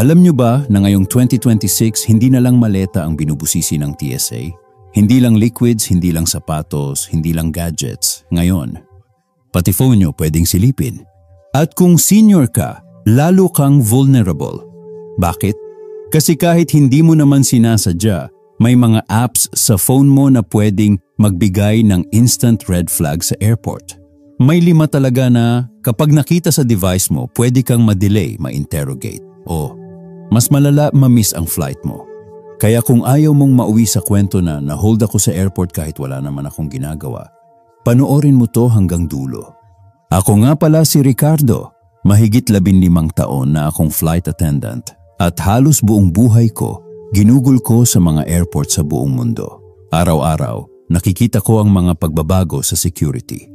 Alam nyo ba na ngayong 2026 hindi na lang maleta ang binubusisi ng TSA? Hindi lang liquids, hindi lang sapatos, hindi lang gadgets. Ngayon, pati phone nyo pwedeng silipin. At kung senior ka, lalo kang vulnerable. Bakit? Kasi kahit hindi mo naman sinasadya, may mga apps sa phone mo na pwedeng magbigay ng instant red flag sa airport. May 5 talaga na kapag nakita sa device mo, pwede kang ma-delay, ma-interrogate. O mas malala, ma-miss ang flight mo. Kaya kung ayaw mong mauwi sa kwento na hold ako sa airport kahit wala naman akong ginagawa, panoorin mo to hanggang dulo. Ako nga pala si Ricardo, mahigit 15 taon na akong flight attendant at halos buong buhay ko, ginugol ko sa mga airport sa buong mundo. Araw-araw, nakikita ko ang mga pagbabago sa security.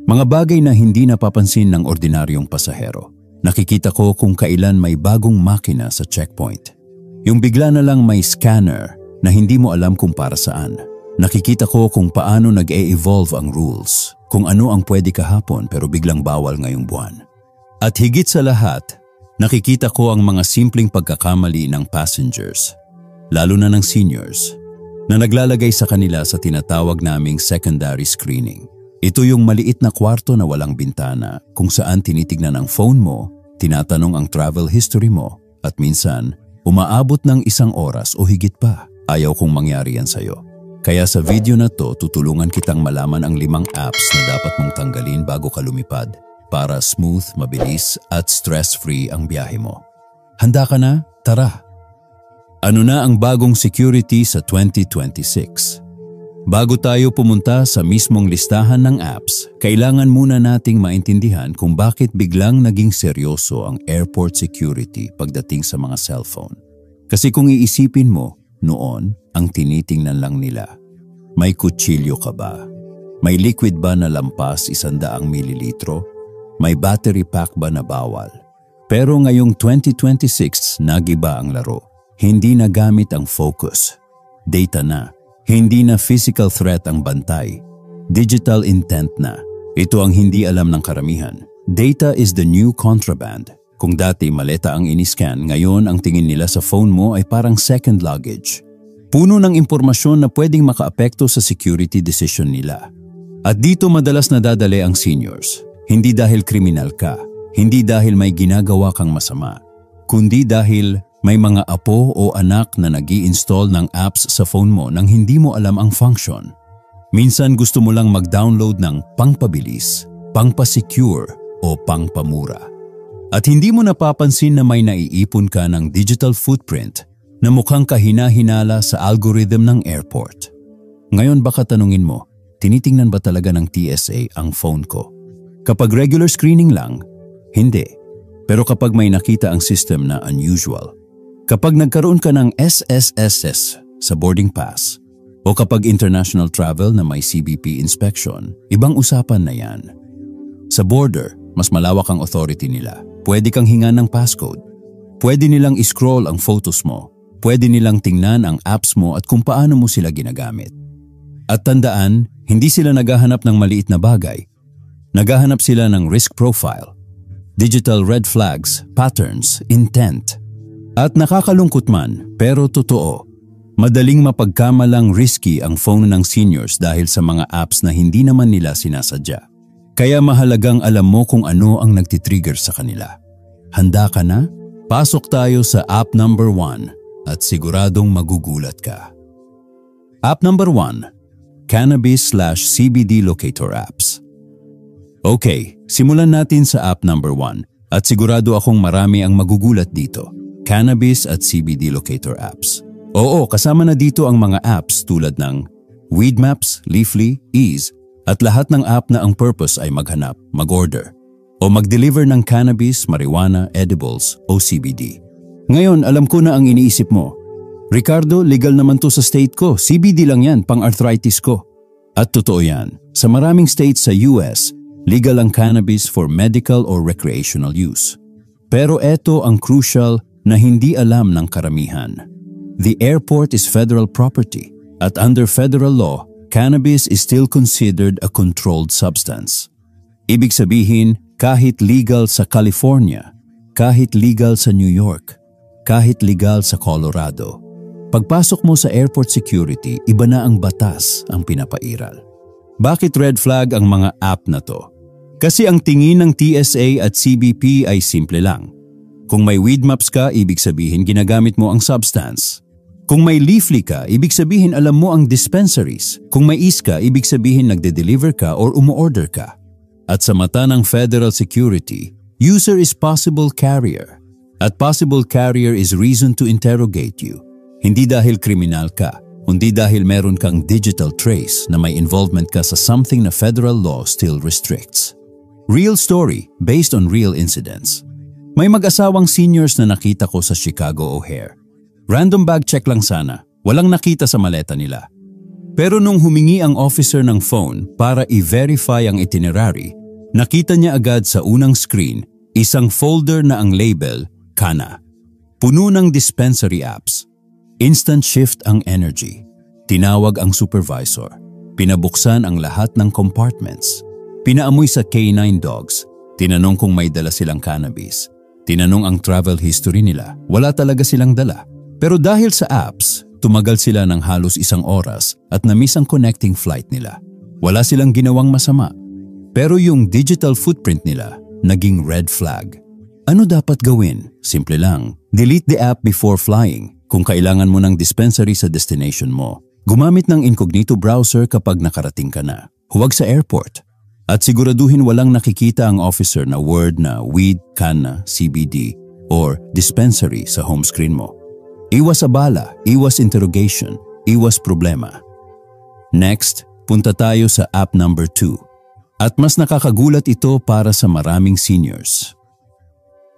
Mga bagay na hindi napapansin ng ordinaryong pasahero. Nakikita ko kung kailan may bagong makina sa checkpoint. Yung bigla na lang may scanner na hindi mo alam kung para saan. Nakikita ko kung paano nag-e-evolve ang rules, kung ano ang pwede kahapon pero biglang bawal ngayong buwan. At higit sa lahat, nakikita ko ang mga simpleng pagkakamali ng passengers, lalo na ng seniors, na naglalagay sa kanila sa tinatawag naming secondary screening. Ito yung maliit na kwarto na walang bintana kung saan tinitignan ang phone mo, tinatanong ang travel history mo at minsan umaabot ng 1 oras o higit pa. Ayaw kong mangyari yan sa'yo. Kaya sa video na to tutulungan kitang malaman ang 5 apps na dapat mong tanggalin bago ka lumipad para smooth, mabilis at stress-free ang biyahe mo. Handa ka na? Tara! Ano na ang bagong security sa 2026? Bago tayo pumunta sa mismong listahan ng apps, kailangan muna nating maintindihan kung bakit biglang naging seryoso ang airport security pagdating sa mga cellphone. Kasi kung iisipin mo, noon ang tinitingnan lang nila. May kutsilyo ka ba? May liquid ba na lampas 100 mililitro? May battery pack ba na bawal? Pero ngayong 2026, nagiba ang laro. Hindi na gamit ang focus. Data na. Hindi na physical threat ang bantay. Digital intent na. Ito ang hindi alam ng karamihan. Data is the new contraband. Kung dati maleta ang iniscan, ngayon ang tingin nila sa phone mo ay parang second luggage. Puno ng impormasyon na pwedeng makaapekto sa security decision nila. At dito madalas nadadali ang seniors. Hindi dahil kriminal ka, hindi dahil may ginagawa kang masama, kundi dahil may mga apo o anak na nag-i-install ng apps sa phone mo nang hindi mo alam ang function. Minsan gusto mo lang mag-download ng pangpabilis, pangpa-secure o pangpamura. At hindi mo napapansin na may naiipon ka ng digital footprint na mukhang kahina-hinala sa algorithm ng airport. Ngayon baka tanungin mo, tinitingnan ba talaga ng TSA ang phone ko? Kapag regular screening lang, hindi. Pero kapag may nakita ang system na unusual, kapag nagkaroon ka ng SSSS sa boarding pass, o kapag international travel na may CBP inspection, ibang usapan na yan. Sa border, mas malawak ang authority nila. Pwede kang hingan ng passcode. Pwede nilang i-scroll ang photos mo. Pwede nilang tingnan ang apps mo at kung paano mo sila ginagamit. At tandaan, hindi sila naghahanap ng maliit na bagay. Naghahanap sila ng risk profile, digital red flags, patterns, intent. At nakakalungkot man, pero totoo, madaling mapagkamalang risky ang phone ng seniors dahil sa mga apps na hindi naman nila sinasadya. Kaya mahalagang alam mo kung ano ang nagtitrigger sa kanila. Handa ka na? Pasok tayo sa app number 1 at siguradong magugulat ka. App number 1, Cannabis/CBD Locator Apps. Okay, simulan natin sa app number 1 at sigurado akong marami ang magugulat dito. Cannabis at CBD Locator Apps. Oo, kasama na dito ang mga apps tulad ng Weed Maps, Leafly, Ease at lahat ng app na ang purpose ay maghanap, mag-order o mag-deliver ng cannabis, marijuana, edibles o CBD. Ngayon, alam ko na ang iniisip mo. Ricardo, legal naman to sa state ko. CBD lang yan, pang-arthritis ko. At totoo yan. Sa maraming states sa US, legal ang cannabis for medical or recreational use. Pero eto ang crucial na hindi alam ng karamihan. The airport is federal property at under federal law, cannabis is still considered a controlled substance. Ibig sabihin, kahit legal sa California, kahit legal sa New York, kahit legal sa Colorado. Pagpasok mo sa airport security, iba na ang batas ang pinapairal. Bakit red flag ang mga app na to? Kasi ang tingin ng TSA at CBP ay simple lang. Kung may weed maps ka, ibig sabihin ginagamit mo ang substance. Kung may leafly ka, ibig sabihin alam mo ang dispensaries. Kung may is ka, ibig sabihin nagde-deliver ka or umu-order ka. At sa mata ng federal security, user is possible carrier. At possible carrier is reason to interrogate you. Hindi dahil kriminal ka, kundi dahil meron kang digital trace na may involvement ka sa something na federal law still restricts. Real story based on real incidents. May mag-asawang seniors na nakita ko sa Chicago O'Hare. Random bag check lang sana, walang nakita sa maleta nila. Pero nung humingi ang officer ng phone para i-verify ang itinerary, nakita niya agad sa unang screen isang folder na ang label, Kana. Puno ng dispensary apps. Instant shift ang energy. Tinawag ang supervisor. Pinabuksan ang lahat ng compartments. Pinaamoy sa K9 dogs. Tinanong kung may dala silang cannabis. Tinanong ang travel history nila. Wala talaga silang dala. Pero dahil sa apps, tumagal sila ng halos 1 oras at na-miss ang connecting flight nila. Wala silang ginawang masama. Pero yung digital footprint nila, naging red flag. Ano dapat gawin? Simple lang. Delete the app before flying. Kung kailangan mo ng dispensary sa destination mo, gumamit ng incognito browser kapag nakarating ka na. Huwag sa airport. At siguraduhin walang nakikita ang officer na word na weed, kana, CBD, or dispensary sa home screen mo. Iwas abala, iwas interrogation, iwas problema. Next, punta tayo sa app number 2. At mas nakakagulat ito para sa maraming seniors.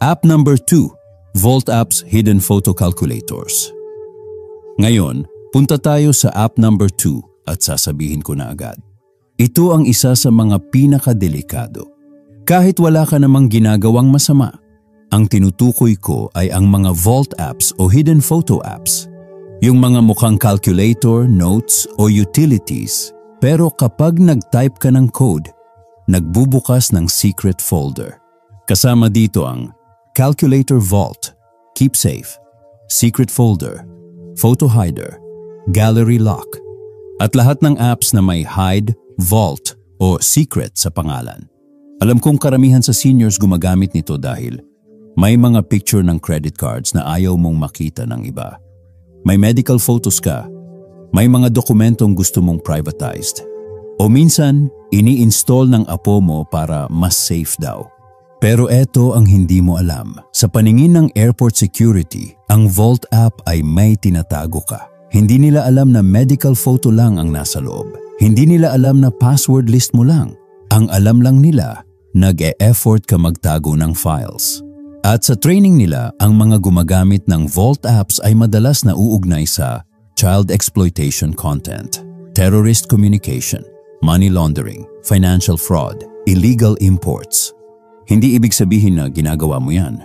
App number 2. Vault App's Hidden Photo Calculators. Ngayon, punta tayo sa app number 2 at sasabihin ko na agad. Ito ang isa sa mga pinakadelikado. Kahit wala ka namang ginagawang masama, ang tinutukoy ko ay ang mga vault apps o hidden photo apps. Yung mga mukhang calculator, notes o utilities, pero kapag nag-type ka ng code, nagbubukas ng secret folder. Kasama dito ang Calculator Vault, Keep Safe, Secret Folder, Photo Hider, Gallery Lock, at lahat ng apps na may hide, vault o secret sa pangalan. Alam kong karamihan sa seniors gumagamit nito dahil may mga picture ng credit cards na ayaw mong makita ng iba. May medical photos ka, may mga dokumentong gusto mong privatized, o minsan ini-install ng apo mo para mas safe daw. Pero eto ang hindi mo alam. Sa paningin ng airport security, ang Vault app ay may tinatago ka. Hindi nila alam na medical photo lang ang nasa loob. Hindi nila alam na password list mo lang. Ang alam lang nila, nag-e-effort ka magtago ng files. At sa training nila, ang mga gumagamit ng Vault apps ay madalas na uugnay sa child exploitation content, terrorist communication, money laundering, financial fraud, illegal imports. Hindi ibig sabihin na ginagawa mo yan.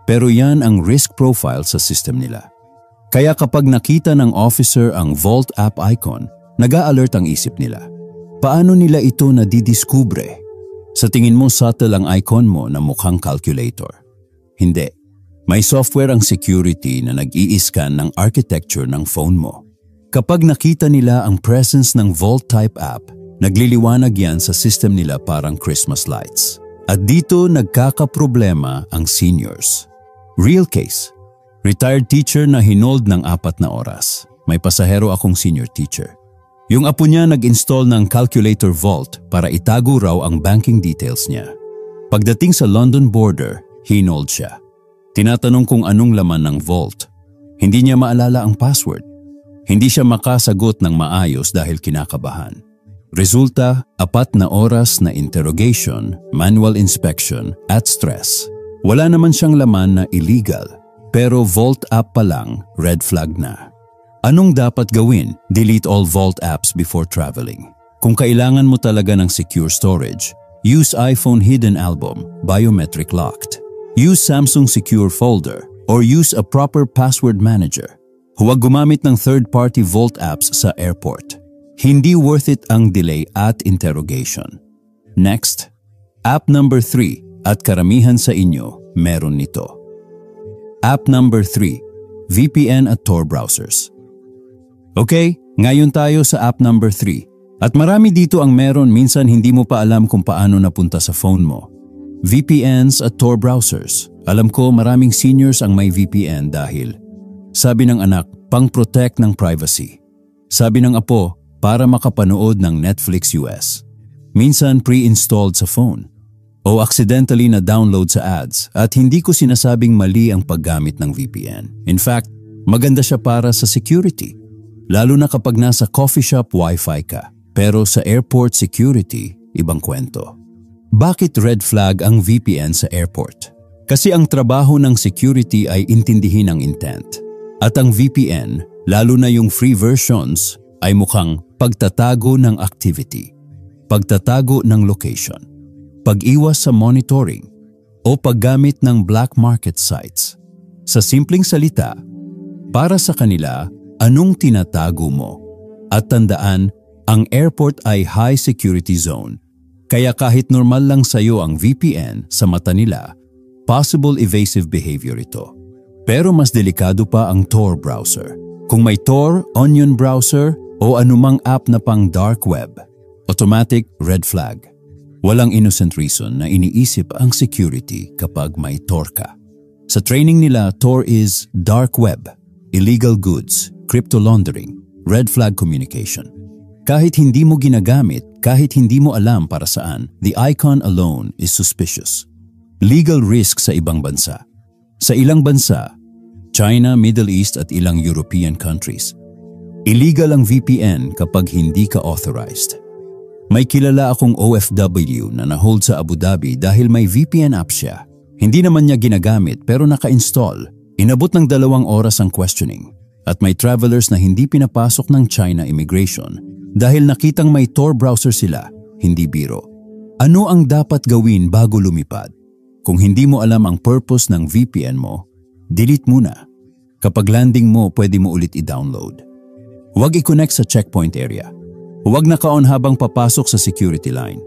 Pero yan ang risk profile sa system nila. Kaya kapag nakita ng officer ang Vault app icon, nag-a-alert ang isip nila. Paano nila ito nadidiskubre? Sa tingin mo subtle ang icon mo na mukhang calculator. Hindi. May software ang security na nag-i-scan ng architecture ng phone mo. Kapag nakita nila ang presence ng Vault type app, nagliliwanag yan sa system nila parang Christmas lights. At dito nagkakaproblema ang seniors. Real case. Retired teacher na hinold ng 4 na oras. May pasahero akong senior teacher. Yung apo niya nag-install ng Calculator Vault para itago raw ang banking details niya. Pagdating sa London border, hinold siya. Tinatanong kung anong laman ng Vault. Hindi niya maalala ang password. Hindi siya makasagot ng maayos dahil kinakabahan. Resulta, 4 na oras na interrogation, manual inspection at stress. Wala naman siyang laman na illegal, pero Vault app pa lang, red flag na. Anong dapat gawin? Delete all Vault apps before traveling. Kung kailangan mo talaga ng secure storage, use iPhone Hidden Album, biometric locked. Use Samsung Secure Folder or use a proper password manager. Huwag gumamit ng third-party Vault apps sa airport. Hindi worth it ang delay at interrogation. Next, app number 3 at karamihan sa inyo meron nito. App number 3, VPN at Tor browsers. Okay, ngayon tayo sa app number 3. At marami dito ang meron, minsan hindi mo pa alam kung paano napunta sa phone mo. VPNs at Tor browsers. Alam ko maraming seniors ang may VPN dahil sabi ng anak, pang-protect ng privacy. Sabi ng apo, para makapanood ng Netflix US. Minsan pre-installed sa phone. O accidentally na download sa ads at hindi ko sinasabing mali ang paggamit ng VPN. In fact, maganda siya para sa security. Lalo na kapag nasa coffee shop Wi-Fi ka. Pero sa airport security, ibang kwento. Bakit red flag ang VPN sa airport? Kasi ang trabaho ng security ay intindihin ang intent. At ang VPN, lalo na yung free versions, ay mukhang pagtatago ng activity, pagtatago ng location, pag-iwas sa monitoring, o paggamit ng black market sites. Sa simpleng salita, para sa kanila, anong tinatago mo? At tandaan, ang airport ay high security zone, kaya kahit normal lang sa'yo ang VPN sa mata nila, possible evasive behavior ito. Pero mas delikado pa ang Tor browser. Kung may Tor, Onion browser, o anumang app na pang dark web, automatic red flag. Walang innocent reason na iniisip ang security kapag may Tor ka. Sa training nila, Tor is dark web, illegal goods, crypto laundering, red flag communication. Kahit hindi mo ginagamit, kahit hindi mo alam para saan, the icon alone is suspicious. Legal risk sa ibang bansa. Sa ilang bansa, China, Middle East at ilang European countries, illegal ang VPN kapag hindi ka authorized. May kilala akong OFW na na-hold sa Abu Dhabi dahil may VPN app siya. Hindi naman niya ginagamit pero naka-install. Inabot ng 2 oras ang questioning. At may travelers na hindi pinapasok ng China immigration dahil nakitang may Tor browser sila, hindi biro. Ano ang dapat gawin bago lumipad? Kung hindi mo alam ang purpose ng VPN mo, delete muna. Kapag landing mo, pwede mo ulit i-download. Huwag i-connect sa checkpoint area. Huwag naka-on habang papasok sa security line.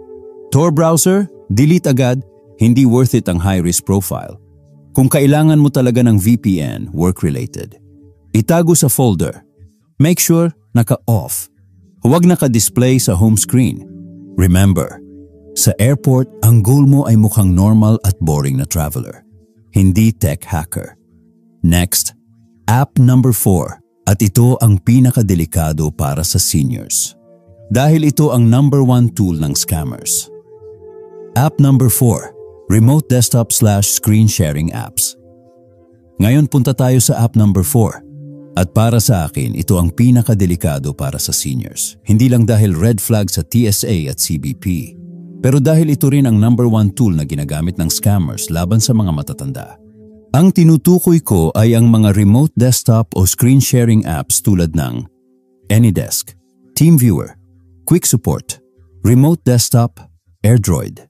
Tor browser, delete agad, hindi worth it ang high-risk profile. Kung kailangan mo talaga ng VPN, work-related. Itago sa folder. Make sure naka-off. Huwag naka-display sa home screen. Remember, sa airport, ang goal mo ay mukhang normal at boring na traveler, hindi tech hacker. Next, app number 4. At ito ang pinakadelikado para sa seniors. Dahil ito ang number 1 tool ng scammers. App number 4. Remote desktop/screen sharing apps. Ngayon punta tayo sa app number 4. At para sa akin, ito ang pinakadelikado para sa seniors. Hindi lang dahil red flag sa TSA at CBP, pero dahil ito rin ang number 1 tool na ginagamit ng scammers laban sa mga matatanda. Ang tinutukoy ko ay ang mga remote desktop o screen sharing apps tulad ng AnyDesk, TeamViewer, Quick Support, Remote Desktop, AirDroid,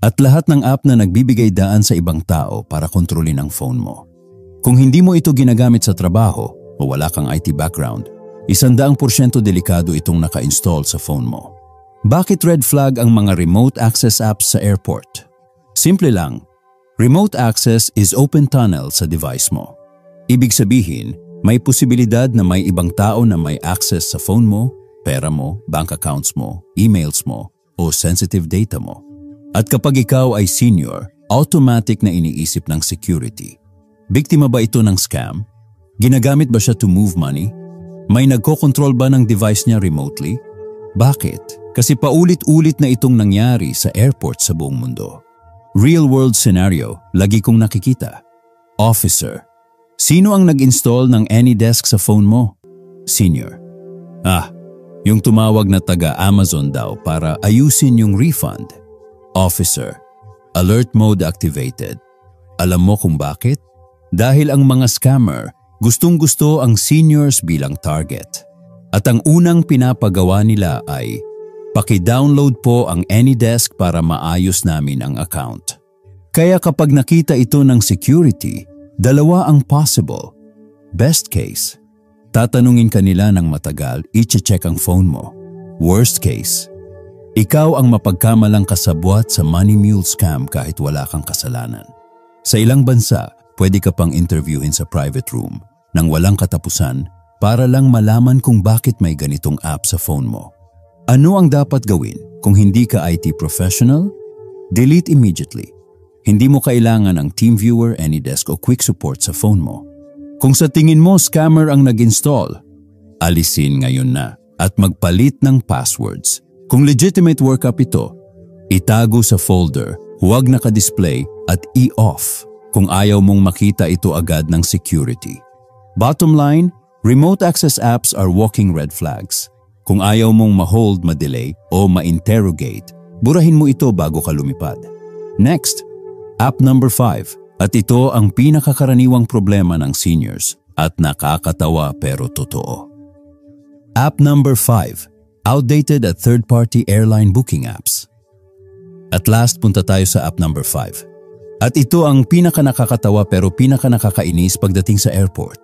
at lahat ng app na nagbibigay daan sa ibang tao para kontrolin ang phone mo. Kung hindi mo ito ginagamit sa trabaho, o wala kang IT background, 100% delikado itong naka-install sa phone mo. Bakit red flag ang mga remote access apps sa airport? Simple lang, remote access is open tunnel sa device mo. Ibig sabihin, may posibilidad na may ibang tao na may access sa phone mo, pera mo, bank accounts mo, emails mo, o sensitive data mo. At kapag ikaw ay senior, automatic na iniisip ng security. Biktima ba ito ng scam? Ginagamit ba siya to move money? May nagko-control ba ng device niya remotely? Bakit? Kasi paulit-ulit na itong nangyari sa airport sa buong mundo. Real-world scenario, lagi kong nakikita. Officer. Sino ang nag-install ng AnyDesk sa phone mo? Senior. Yung tumawag na taga-Amazon daw para ayusin yung refund. Officer. Alert mode activated. Alam mo kung bakit? Dahil ang mga scammer gustong-gusto ang seniors bilang target. At ang unang pinapagawa nila ay, paki-download po ang AnyDesk para maayos namin ang account. Kaya kapag nakita ito ng security, 2 ang possible. Best case, tatanungin ka nila ng matagal, i-check ang phone mo. Worst case, ikaw ang mapagkamalang kasabwat sa money mule scam kahit wala kang kasalanan. Sa ilang bansa, pwede ka pang interviewin sa private room. ng walang katapusan para lang malaman kung bakit may ganitong app sa phone mo. Ano ang dapat gawin kung hindi ka IT professional? Delete immediately. Hindi mo kailangan ang TeamViewer, AnyDesk o Quick Support sa phone mo. Kung sa tingin mo scammer ang nag-install, alisin ngayon na at magpalit ng passwords. Kung legitimate workup ito, itago sa folder, huwag naka-display at i-off kung ayaw mong makita ito agad ng security. Bottom line, remote access apps are walking red flags. Kung ayaw mong ma-hold, ma-delay o ma-interrogate, burahin mo ito bago ka lumipad. Next, app number 5. At ito ang pinakakaraniwang problema ng seniors at nakakatawa pero totoo. App number 5. Outdated at third-party airline booking apps. At last, punta tayo sa app number 5. At ito ang pinakanakakatawa pero pinakanakakainis pagdating sa airport.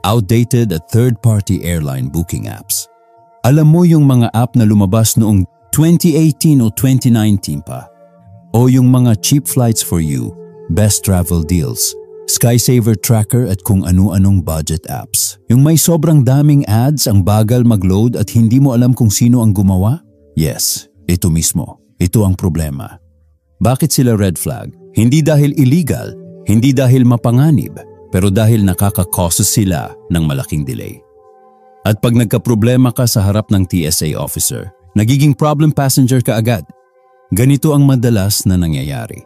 Outdated at third-party airline booking apps. Alam mo yung mga app na lumabas noong 2018 o 2019 pa? O yung mga cheap flights for you, best travel deals, Skysaver Tracker at kung ano-anong budget apps. Yung may sobrang daming ads, ang bagal mag-load at hindi mo alam kung sino ang gumawa? Yes, ito mismo. Ito ang problema. Bakit sila red flag? Hindi dahil illegal, hindi dahil mapanganib, pero dahil nakaka-cause sila ng malaking delay. At pag nagka-problema ka sa harap ng TSA officer, nagiging problem passenger ka agad. Ganito ang madalas na nangyayari.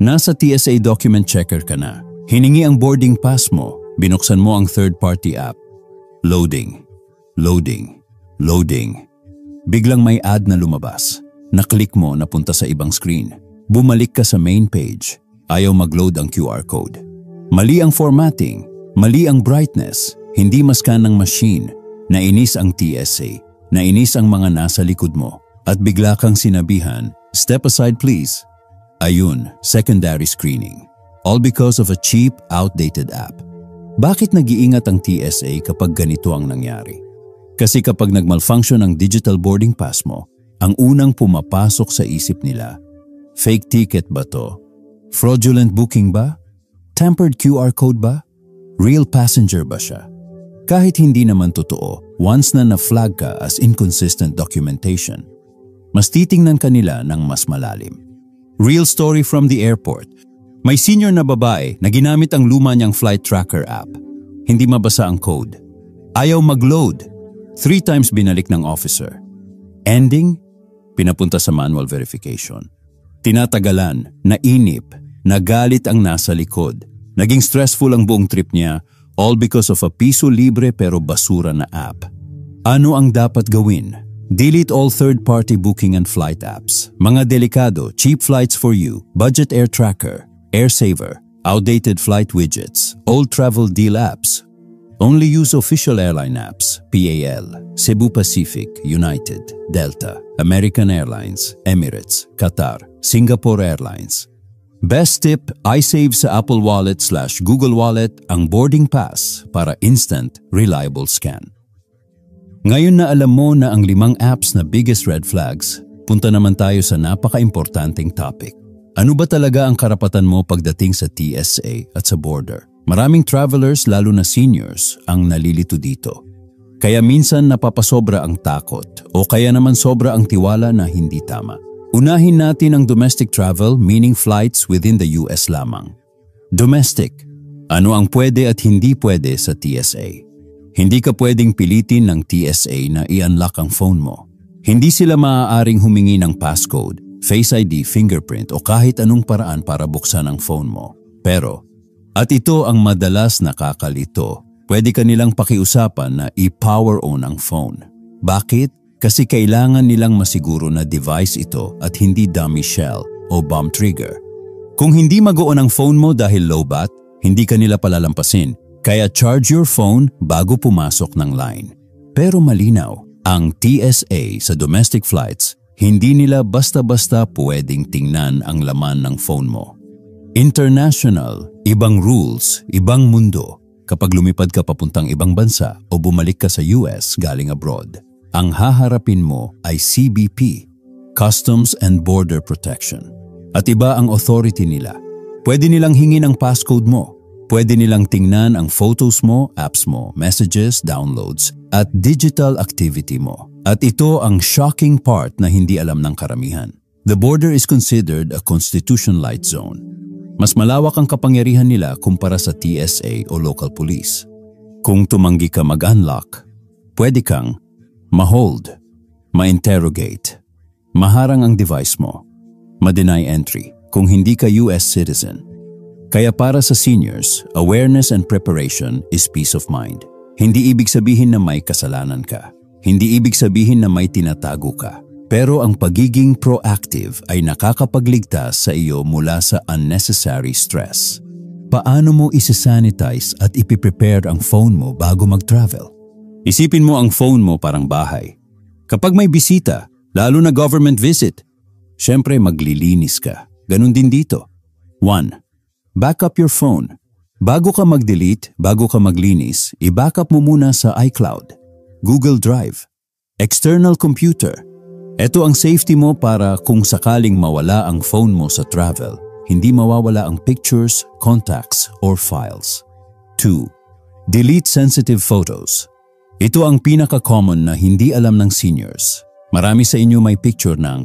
Nasa TSA document checker ka na. Hiningi ang boarding pass mo, binuksan mo ang third-party app. Loading, loading, loading. Biglang may ad na lumabas. Naklik mo, napunta sa ibang screen. Bumalik ka sa main page. Ayaw mag-load ang QR code. Mali ang formatting, mali ang brightness, hindi maskan ng machine. Nainis ang TSA, nainis ang mga nasa likod mo. At bigla kang sinabihan, "Step aside please." Ayun, secondary screening. All because of a cheap, outdated app. Bakit nag-iingat ang TSA kapag ganito ang nangyari? Kasi kapag nag-malfunction ang digital boarding pass mo, ang unang pumapasok sa isip nila, fake ticket ba to? Fraudulent booking ba? Tampered QR code ba? Real passenger ba siya? Kahit hindi naman totoo, once na na-flag ka as inconsistent documentation, mas titingnan ka nila ng mas malalim. Real story from the airport. May senior na babae na ginamit ang luma niyang flight tracker app. Hindi mabasa ang code. Ayaw mag-load. 3 times binalik ng officer. Ending, pinapunta sa manual verification. Tinatagalan, nainip, nagalit ang nasa likod. Naging stressful ang buong trip niya, all because of a piso libre pero basura na app. Ano ang dapat gawin? Delete all third-party booking and flight apps. Mga delikado, cheap flights for you, budget air tracker, AirSaver, outdated flight widgets, old travel deal apps. Only use official airline apps, PAL, Cebu Pacific, United, Delta, American Airlines, Emirates, Qatar, Singapore Airlines. Best tip, iSave sa Apple Wallet/Google Wallet ang boarding pass para instant, reliable scan. Ngayon na alam mo na ang 5 apps na biggest red flags, punta naman tayo sa napaka-importanting topic. Ano ba talaga ang karapatan mo pagdating sa TSA at sa border? Maraming travelers, lalo na seniors, ang nalilito dito. Kaya minsan napapasobra ang takot o kaya naman sobra ang tiwala na hindi tama. Unahin natin ang domestic travel, meaning flights within the US lamang. Domestic, ano ang pwede at hindi pwede sa TSA? Hindi ka pwedeng pilitin ng TSA na i-unlock ang phone mo. Hindi sila maaaring humingi ng passcode, Face ID, fingerprint o kahit anong paraan para buksan ang phone mo. Pero, at ito ang madalas nakakalito, pwede ka nilang pakiusapan na i-power on ang phone. Bakit? Kasi kailangan nilang masiguro na device ito at hindi dummy shell o bomb trigger. Kung hindi mag-on ang phone mo dahil low bat, hindi ka nila palalampasin. Kaya charge your phone bago pumasok ng line. Pero malinaw, ang TSA sa domestic flights, hindi nila basta-basta pwedeng tingnan ang laman ng phone mo. International, ibang rules, ibang mundo. Kapag lumipad ka papuntang ibang bansa o bumalik ka sa US galing abroad, ang haharapin mo ay CBP, Customs and Border Protection. At iba ang authority nila. Pwede nilang hingin ang passcode mo, Pwede nilang tingnan ang photos mo, apps mo, messages, downloads, at digital activity mo. At ito ang shocking part na hindi alam ng karamihan. The border is considered a constitution light zone. Mas malawak ang kapangyarihan nila kumpara sa TSA o local police. Kung tumanggi ka mag-unlock, pwede kang ma-hold, ma-interrogate, maharang ang device mo, ma-deny entry kung hindi ka US citizen. Kaya para sa seniors, awareness and preparation is peace of mind. Hindi ibig sabihin na may kasalanan ka. Hindi ibig sabihin na may tinatago ka. Pero ang pagiging proactive ay nakakapagligtas sa iyo mula sa unnecessary stress. Paano mo isa-sanitize at ipiprepare ang phone mo bago mag-travel? Isipin mo ang phone mo parang bahay. Kapag may bisita, lalo na government visit, syempre maglilinis ka. Ganun din dito. 1. Back up your phone. Bago ka mag-delete, bago ka maglinis, i-backup mo muna sa iCloud, Google Drive, external computer. Ito ang safety mo para kung sakaling mawala ang phone mo sa travel, hindi mawawala ang pictures, contacts, or files. 2. Delete sensitive photos. Ito ang pinaka-common na hindi alam ng seniors. Marami sa inyo may picture ng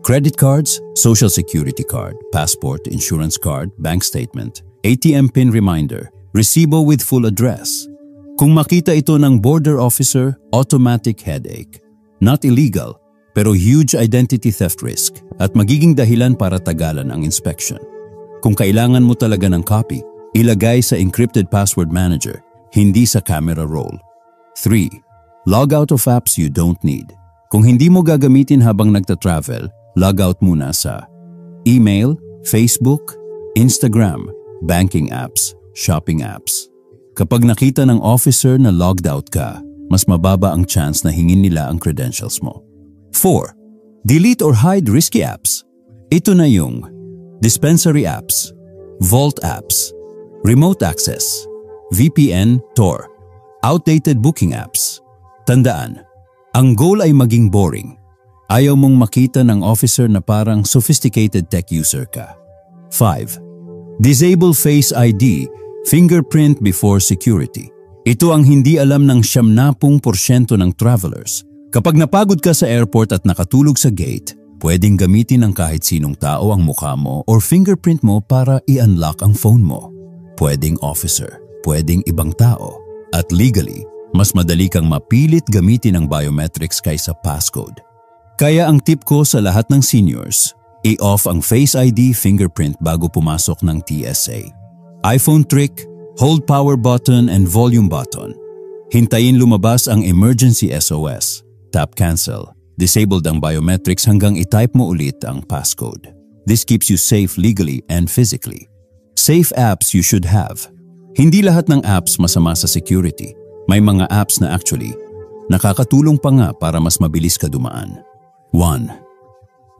credit cards, social security card, passport, insurance card, bank statement, ATM pin reminder, resibo with full address. Kung makita ito ng border officer, automatic headache. Not illegal, pero huge identity theft risk at magiging dahilan para tagalan ang inspection. Kung kailangan mo talaga ng copy, ilagay sa encrypted password manager, hindi sa camera roll. 3. Log out of apps you don't need. Kung hindi mo gagamitin habang nagta-travel, log out muna sa email, Facebook, Instagram, banking apps, shopping apps. Kapag nakita ng officer na logged out ka, mas mababa ang chance na hingin nila ang credentials mo. 4. Delete or hide risky apps. Ito na yung dispensary apps, vault apps, remote access, VPN, Tor, outdated booking apps. Tandaan, ang goal ay maging boring. Ayaw mong makita ng officer na parang sophisticated tech user ka. 5. Disable Face ID, fingerprint before security. Ito ang hindi alam ng 70% ng travelers. Kapag napagod ka sa airport at nakatulog sa gate, pwedeng gamitin ng kahit sinong tao ang mukha mo or fingerprint mo para i-unlock ang phone mo. Pwedeng officer, pwedeng ibang tao. At legally, mas madali kang mapilit gamitin ang biometrics kaysa passcode. Kaya ang tip ko sa lahat ng seniors, i-off ang Face ID fingerprint bago pumasok ng TSA. iPhone trick, hold power button and volume button. Hintayin lumabas ang emergency SOS. Tap cancel. Disabled ang biometrics hanggang i-type mo ulit ang passcode. This keeps you safe legally and physically. Safe apps you should have. Hindi lahat ng apps masama sa security. May mga apps na actually nakakatulong pa nga para mas mabilis ka dumaan. 1.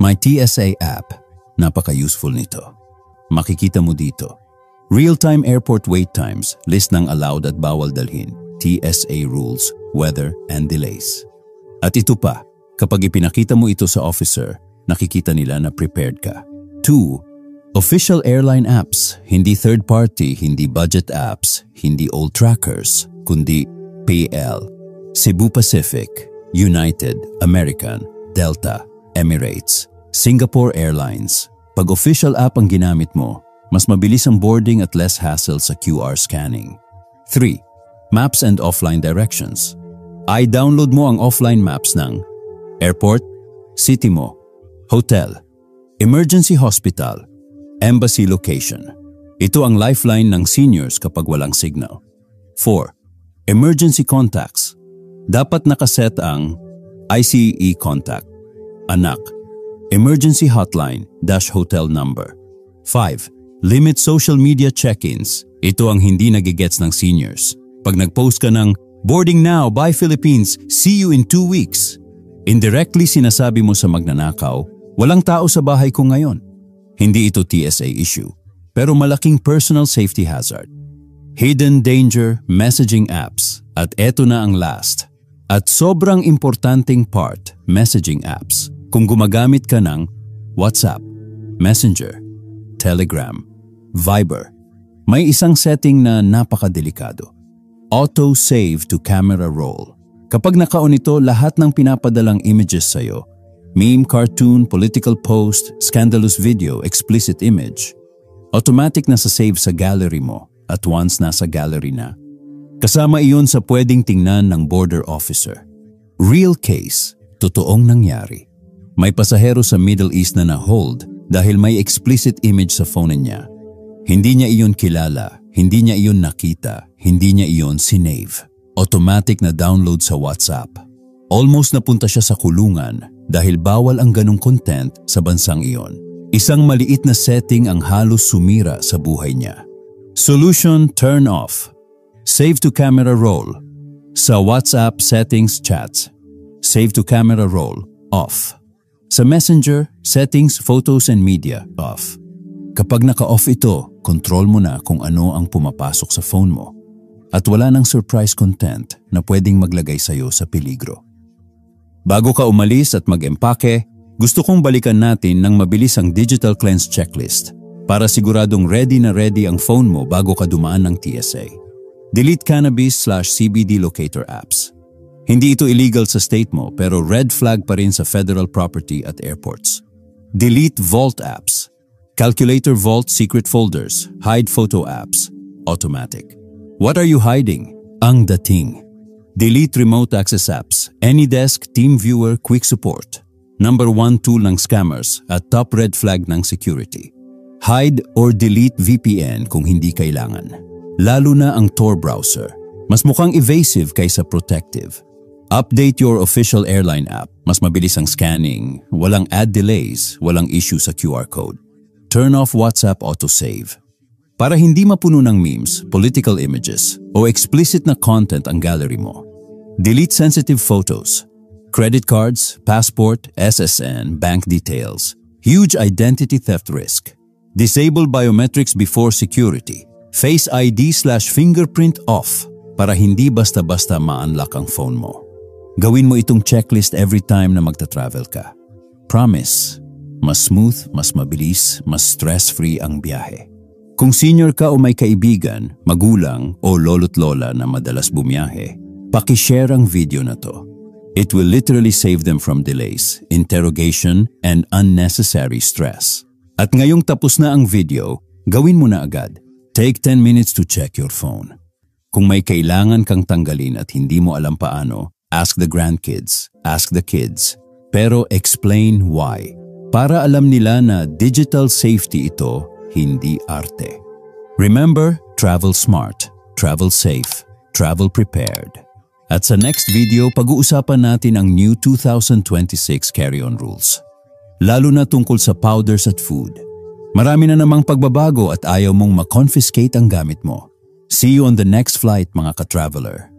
My TSA app. Napaka-useful nito. Makikita mo dito. Real-time airport wait times, list ng allowed at bawal dalhin, TSA rules, weather, and delays. At ito pa, kapag ipinakita mo ito sa officer, nakikita nila na prepared ka. 2. Official airline apps, hindi third-party, hindi budget apps, hindi old trackers, kundi PL, Cebu Pacific, United, American, Delta, Emirates, Singapore Airlines. Pag official app ang ginamit mo, mas mabilis ang boarding at less hassle sa QR scanning. 3. Maps and offline directions. I-download mo ang offline maps ng airport, city mo, hotel, emergency hospital, embassy location. Ito ang lifeline ng seniors kapag walang signal. 4. Emergency contacts. Dapat nakaset ang ICE contact, anak, emergency hotline, hotel number. 5. Limit social media check-ins. Ito ang hindi nagigets ng seniors. Pag nag-post ka ng boarding now, bye Philippines, see you in 2 weeks. Indirectly sinasabi mo sa magnanakaw, walang tao sa bahay ko ngayon. Hindi ito TSA issue, pero malaking personal safety hazard. Hidden danger messaging apps. At eto na ang last. At sobrang importanteng part, messaging apps. Kung gumagamit ka ng WhatsApp, Messenger, Telegram, Viber, May isang setting na napakadelikado. Auto save to camera roll. Kapag naka-on ito, lahat ng pinapadalang images sa'yo, meme, cartoon, political post, scandalous video, explicit image, automatic na sa save sa gallery mo at once nasa gallery na. Kasama iyon sa pwedeng tingnan ng border officer. Real case, totoong nangyari. May pasahero sa Middle East na na-hold dahil may explicit image sa phone niya. Hindi niya iyon kilala, hindi niya iyon nakita, hindi niya iyon sinave. Automatic na download sa WhatsApp. Almost napunta siya sa kulungan dahil bawal ang ganong content sa bansang iyon. Isang maliit na setting ang halos sumira sa buhay niya. Solution, turn off. Save to camera roll. Sa WhatsApp settings chats, save to camera roll, off. Sa Messenger, settings, photos and media, off. Kapag naka-off ito, control mo na kung ano ang pumapasok sa phone mo. At wala ng surprise content na pwedeng maglagay sa'yo sa peligro. Bago ka umalis at mag-empake, gusto kong balikan natin ng mabilis ang digital cleanse checklist para siguradong ready na ready ang phone mo bago ka dumaan ng TSA. Delete cannabis/CBD locator apps. Hindi ito illegal sa state mo pero red flag pa rin sa federal property at airports. Delete vault apps. Calculator vault secret folders, hide photo apps, automatic. What are you hiding? Ang dating. Delete remote access apps, AnyDesk, TeamViewer, Quick Support. Number 1 tool ng scammers at top red flag ng security. Hide or delete VPN kung hindi kailangan. Lalo na ang Tor browser. Mas mukhang evasive kaysa protective. Update your official airline app. Mas mabilis ang scanning, walang ad delays, walang issue sa QR code. Turn off WhatsApp autosave. Para hindi mapuno ng memes, political images, o explicit na content ang gallery mo. Delete sensitive photos, credit cards, passport, SSN, bank details. Huge identity theft risk. Disable biometrics before security. Face ID/fingerprint off para hindi basta-basta ma-unlock ang phone mo. Gawin mo itong checklist every time na magta-travel ka. Promise, mas smooth, mas mabilis, mas stress-free ang biyahe. Kung senior ka o may kaibigan, magulang o lolo't lola na madalas bumiyahe, paki-share ang video na to. It will literally save them from delays, interrogation, and unnecessary stress. At ngayong tapos na ang video, gawin mo na agad. Take 10 minutes to check your phone. Kung may kailangan kang tanggalin at hindi mo alam paano, ask the grandkids, ask the kids. Pero explain why. Para alam nila na digital safety ito, hindi arte. Remember, travel smart, travel safe, travel prepared. At sa next video, pag-uusapan natin ang new 2026 carry-on rules. Lalo na tungkol sa powders at food. Marami na namang pagbabago at ayaw mong ma-confiscate ang gamit mo. See you on the next flight, mga ka-traveler.